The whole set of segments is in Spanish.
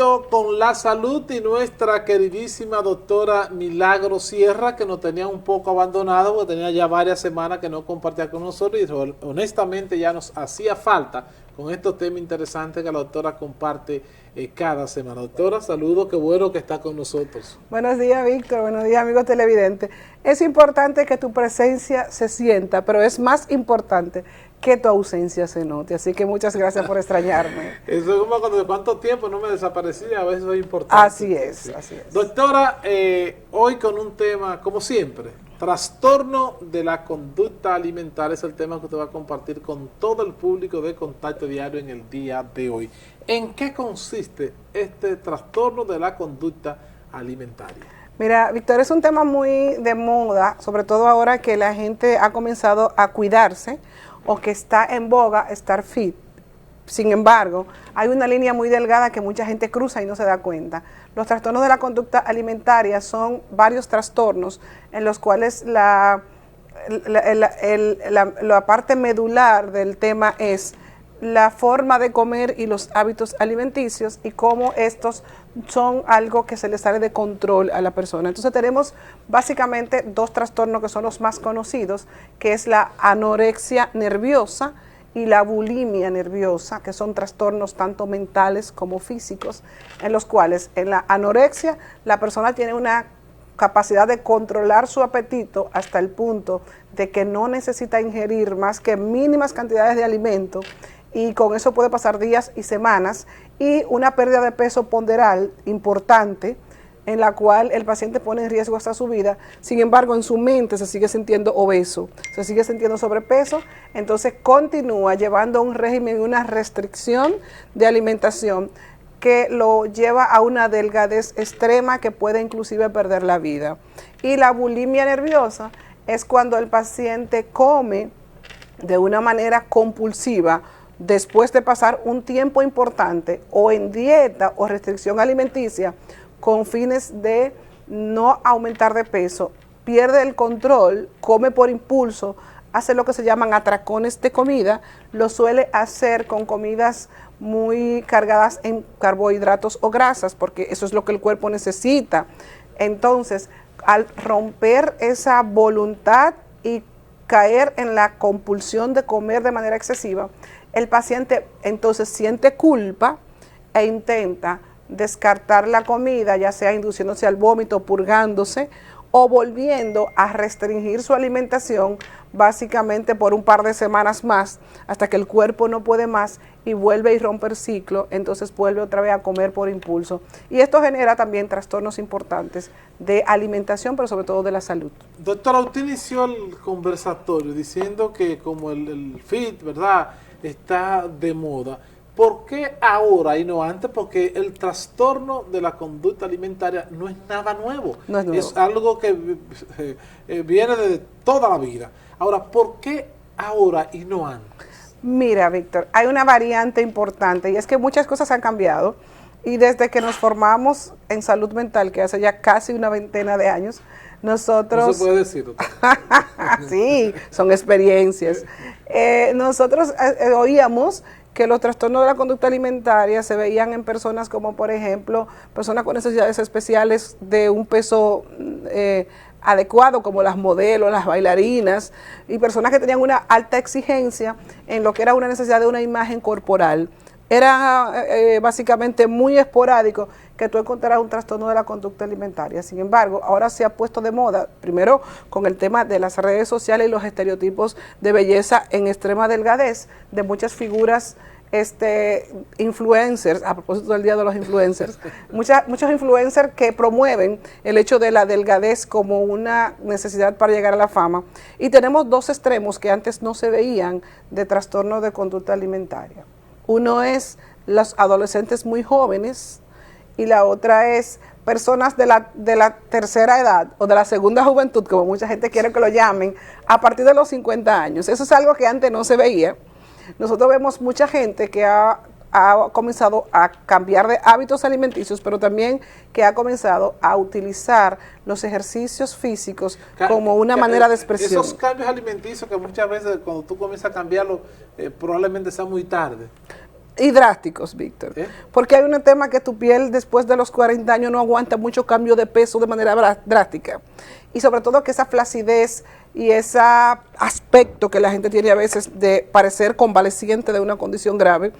momento con la salud y nuestra queridísima doctora Milagro Sierra, que nos tenía un poco abandonado, porque tenía ya varias semanas que no compartía con nosotros y honestamente ya nos hacía falta con estos temas interesantes que la doctora comparte cada semana. Doctora, saludos, qué bueno que está con nosotros. Buenos días, Víctor, buenos días, amigos televidentes. Es importante que tu presencia se sienta, pero es más importante que tu ausencia se note. Así que muchas gracias por extrañarme. Eso es como cuando de cuánto tiempo no me desaparecía, a veces es importante. Así es, sí. así es. Doctora, hoy con un tema, como siempre, trastorno de la conducta alimentaria es el tema que usted va a compartir con todo el público de Contacto Diario en el día de hoy. ¿En qué consiste este trastorno de la conducta alimentaria? Mira, Víctor, es un tema muy de moda, sobre todo ahora que la gente ha comenzado a cuidarse o que está en boga estar fit. Sin embargo, hay una línea muy delgada que mucha gente cruza y no se da cuenta. Los trastornos de la conducta alimentaria son varios trastornos en los cuales la parte medular del tema es la forma de comer y los hábitos alimenticios y cómo estos son algo que se le sale de control a la persona. Entonces tenemos básicamente dos trastornos que son los más conocidos, que es la anorexia nerviosa y la bulimia nerviosa, que son trastornos tanto mentales como físicos, en los cuales en la anorexia la persona tiene una capacidad de controlar su apetito hasta el punto de que no necesita ingerir más que mínimas cantidades de alimento, y con eso puede pasar días y semanas, y una pérdida de peso ponderal importante, en la cual el paciente pone en riesgo hasta su vida. Sin embargo, en su mente se sigue sintiendo obeso, se sigue sintiendo sobrepeso, entonces continúa llevando un régimen y una restricción de alimentación que lo lleva a una delgadez extrema que puede inclusive perder la vida. Y la bulimia nerviosa es cuando el paciente come de una manera compulsiva, después de pasar un tiempo importante o en dieta o restricción alimenticia con fines de no aumentar de peso, pierde el control, come por impulso, hace lo que se llaman atracones de comida, lo suele hacer con comidas muy cargadas en carbohidratos o grasas, porque eso es lo que el cuerpo necesita. Entonces, al romper esa voluntad y caer en la compulsión de comer de manera excesiva, el paciente entonces siente culpa e intenta descartar la comida, ya sea induciéndose al vómito, purgándose o volviendo a restringir su alimentación básicamente por un par de semanas más, hasta que el cuerpo no puede más y vuelve y rompe el ciclo, entonces vuelve otra vez a comer por impulso. Y esto genera también trastornos importantes de alimentación, pero sobre todo de la salud. Doctora, usted inició el conversatorio diciendo que como el FIT, ¿verdad?, está de moda. ¿Por qué ahora y no antes? Porque el trastorno de la conducta alimentaria no es nada nuevo. No es nuevo. Es algo que viene de toda la vida. Ahora, ¿por qué ahora y no antes? Mira, Víctor, hay una variante importante y es que muchas cosas han cambiado y desde que nos formamos en salud mental, que hace ya casi una veintena de años, nosotros... No se puede decir, doctor. Sí, son experiencias. Nosotros oíamos que los trastornos de la conducta alimentaria se veían en personas como, por ejemplo, personas con necesidades especiales de un peso adecuado, como las modelos, las bailarinas, y personas que tenían una alta exigencia en lo que era una necesidad de una imagen corporal. Era básicamente muy esporádico que tú encontraras un trastorno de la conducta alimentaria. Sin embargo, ahora se ha puesto de moda, primero con el tema de las redes sociales y los estereotipos de belleza en extrema delgadez de muchas figuras influencers, a propósito del Día de los Influencers, muchos influencers que promueven el hecho de la delgadez como una necesidad para llegar a la fama. Y tenemos dos extremos que antes no se veían de trastorno de conducta alimentaria. Uno es los adolescentes muy jóvenes y la otra es personas de la tercera edad o de la segunda juventud, como mucha gente quiere que lo llamen, a partir de los 50 años. Eso es algo que antes no se veía. Nosotros vemos mucha gente que ha comenzado a cambiar de hábitos alimenticios, pero también que ha comenzado a utilizar los ejercicios físicos como una manera de expresión. Esos cambios alimenticios que muchas veces cuando tú comienzas a cambiarlo, probablemente sea muy tarde. Y drásticos, Víctor. Porque hay un tema que tu piel después de los 40 años no aguanta mucho cambio de peso de manera drástica. Y sobre todo que esa flacidez y ese aspecto que la gente tiene a veces de parecer convaleciente de una condición grave,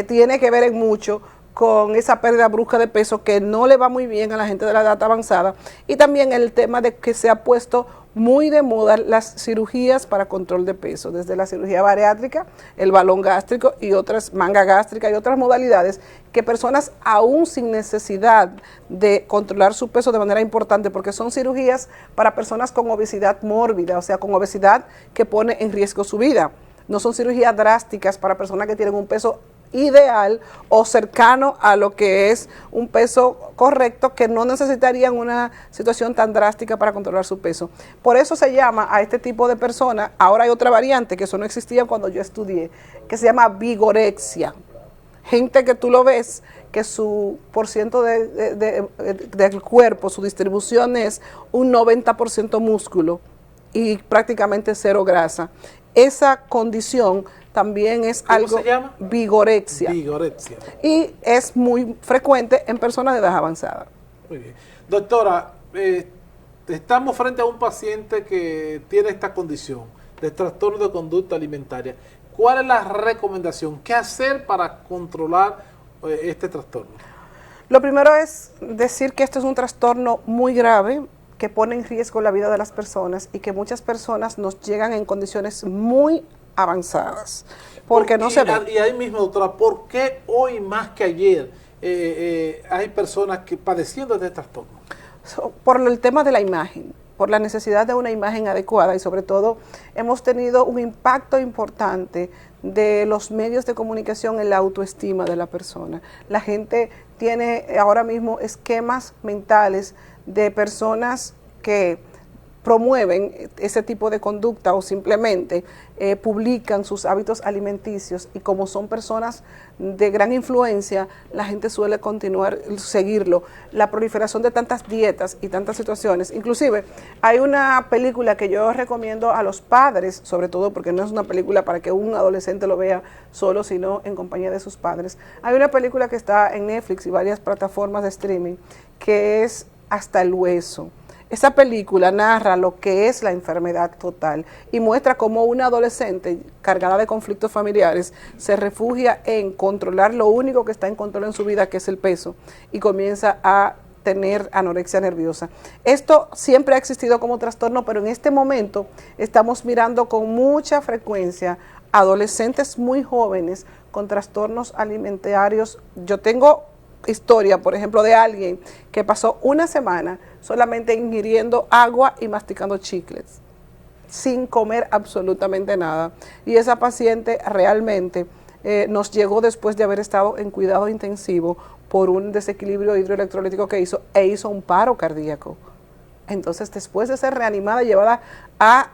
tiene que ver en mucho con esa pérdida brusca de peso que no le va muy bien a la gente de la edad avanzada, y también el tema de que se ha puesto muy de moda las cirugías para control de peso, desde la cirugía bariátrica, el balón gástrico y otras, manga gástrica y otras modalidades, que personas aún sin necesidad de controlar su peso de manera importante, porque son cirugías para personas con obesidad mórbida, o sea, con obesidad que pone en riesgo su vida. No son cirugías drásticas para personas que tienen un peso ideal o cercano a lo que es un peso correcto, que no necesitarían una situación tan drástica para controlar su peso. Por eso se llama a este tipo de personas, ahora hay otra variante que eso no existía cuando yo estudié, que se llama vigorexia. Gente que tú lo ves, que su porciento del cuerpo, su distribución es un 90% músculo y prácticamente cero grasa. Esa condición también es ¿Cómo algo, se llama? vigorexia. Vigorexia. Y es muy frecuente en personas de edad avanzada. Muy bien. Doctora, estamos frente a un paciente que tiene esta condición de trastorno de conducta alimentaria. ¿Cuál es la recomendación? ¿Qué hacer para controlar este trastorno? Lo primero es decir que esto es un trastorno muy grave, que pone en riesgo la vida de las personas y que muchas personas nos llegan en condiciones muy avanzadas, porque no se ve. Y ahí mismo, doctora, ¿por qué hoy más que ayer hay personas que padeciendo de este trastorno? Por el tema de la imagen, por la necesidad de una imagen adecuada, y sobre todo hemos tenido un impacto importante de los medios de comunicación en la autoestima de la persona. La gente tiene ahora mismo esquemas mentales de personas que promueven ese tipo de conducta o simplemente publican sus hábitos alimenticios, y como son personas de gran influencia, la gente suele continuar, seguirlo. La proliferación de tantas dietas y tantas situaciones. Inclusive hay una película que yo recomiendo a los padres, sobre todo porque no es una película para que un adolescente lo vea solo, sino en compañía de sus padres. Hay una película que está en Netflix y varias plataformas de streaming, que es Hasta el Hueso. Esa película narra lo que es la enfermedad total y muestra cómo una adolescente cargada de conflictos familiares se refugia en controlar lo único que está en control en su vida, que es el peso, y comienza a tener anorexia nerviosa. Esto siempre ha existido como trastorno, pero en este momento estamos mirando con mucha frecuencia adolescentes muy jóvenes con trastornos alimentarios. Yo tengo historia, por ejemplo, de alguien que pasó una semana solamente ingiriendo agua y masticando chicles, sin comer absolutamente nada. Y esa paciente realmente nos llegó después de haber estado en cuidado intensivo por un desequilibrio hidroelectrolítico que hizo, e hizo un paro cardíaco. Entonces, después de ser reanimada, llevada a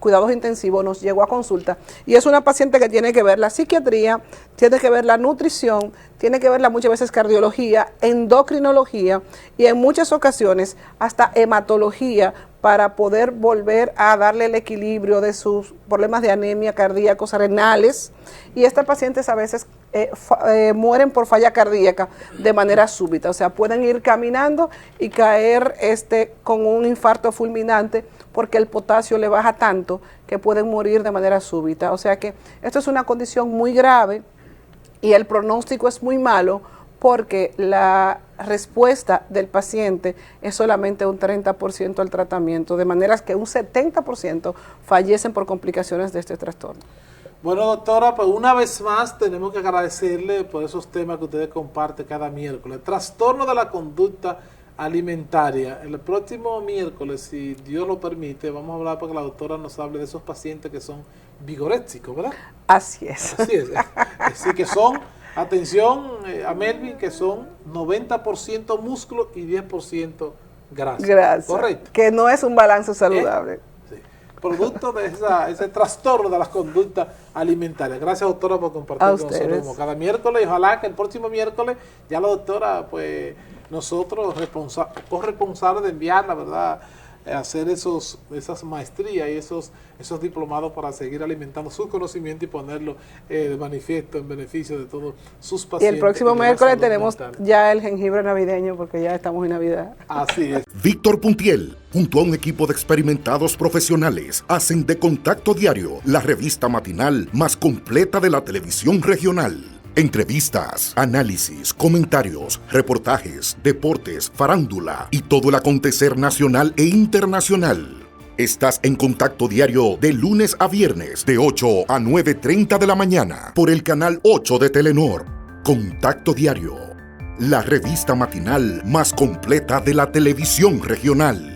cuidados intensivos, nos llegó a consulta, y es una paciente que tiene que ver la psiquiatría, tiene que ver la nutrición, tiene que ver muchas veces cardiología, endocrinología y en muchas ocasiones hasta hematología, para poder volver a darle el equilibrio de sus problemas de anemia, cardíacos, renales. Y estas pacientes a veces mueren por falla cardíaca de manera súbita, o sea, pueden ir caminando y caer con un infarto fulminante porque el potasio le baja tanto que pueden morir de manera súbita. O sea que esto es una condición muy grave y el pronóstico es muy malo, porque la respuesta del paciente es solamente un 30% al tratamiento, de manera que un 70% fallecen por complicaciones de este trastorno. Bueno, doctora, pues una vez más tenemos que agradecerle por esos temas que ustedes comparten cada miércoles. Trastorno de la conducta alimentaria. El próximo miércoles, si Dios lo permite, vamos a hablar para que la doctora nos hable de esos pacientes que son vigoréxicos, ¿verdad? Así es. Así es. Así que son, atención a Melvin, que son 90% músculo y 10% grasa. Gracias. Correcto. Que no es un balance saludable. Sí. Producto de ese trastorno de las conductas alimentarias. Gracias, doctora, por compartir con nosotros como cada miércoles, y ojalá que el próximo miércoles ya la doctora, pues nosotros corresponsables de enviarla, ¿verdad?, hacer esas maestrías y esos diplomados para seguir alimentando su conocimiento y ponerlo de manifiesto en beneficio de todos sus Y pacientes. el próximo miércoles tenemos mental. ya el jengibre navideño porque ya estamos en Navidad. Así es. Víctor Puntiel, junto a un equipo de experimentados profesionales, hacen de Contacto Diario la revista matinal más completa de la televisión regional. Entrevistas, análisis, comentarios, reportajes, deportes, farándula y todo el acontecer nacional e internacional. Estás en Contacto Diario de lunes a viernes de 8 a 9:30 de la mañana por el canal 8 de Telenor. Contacto Diario, la revista matinal más completa de la televisión regional.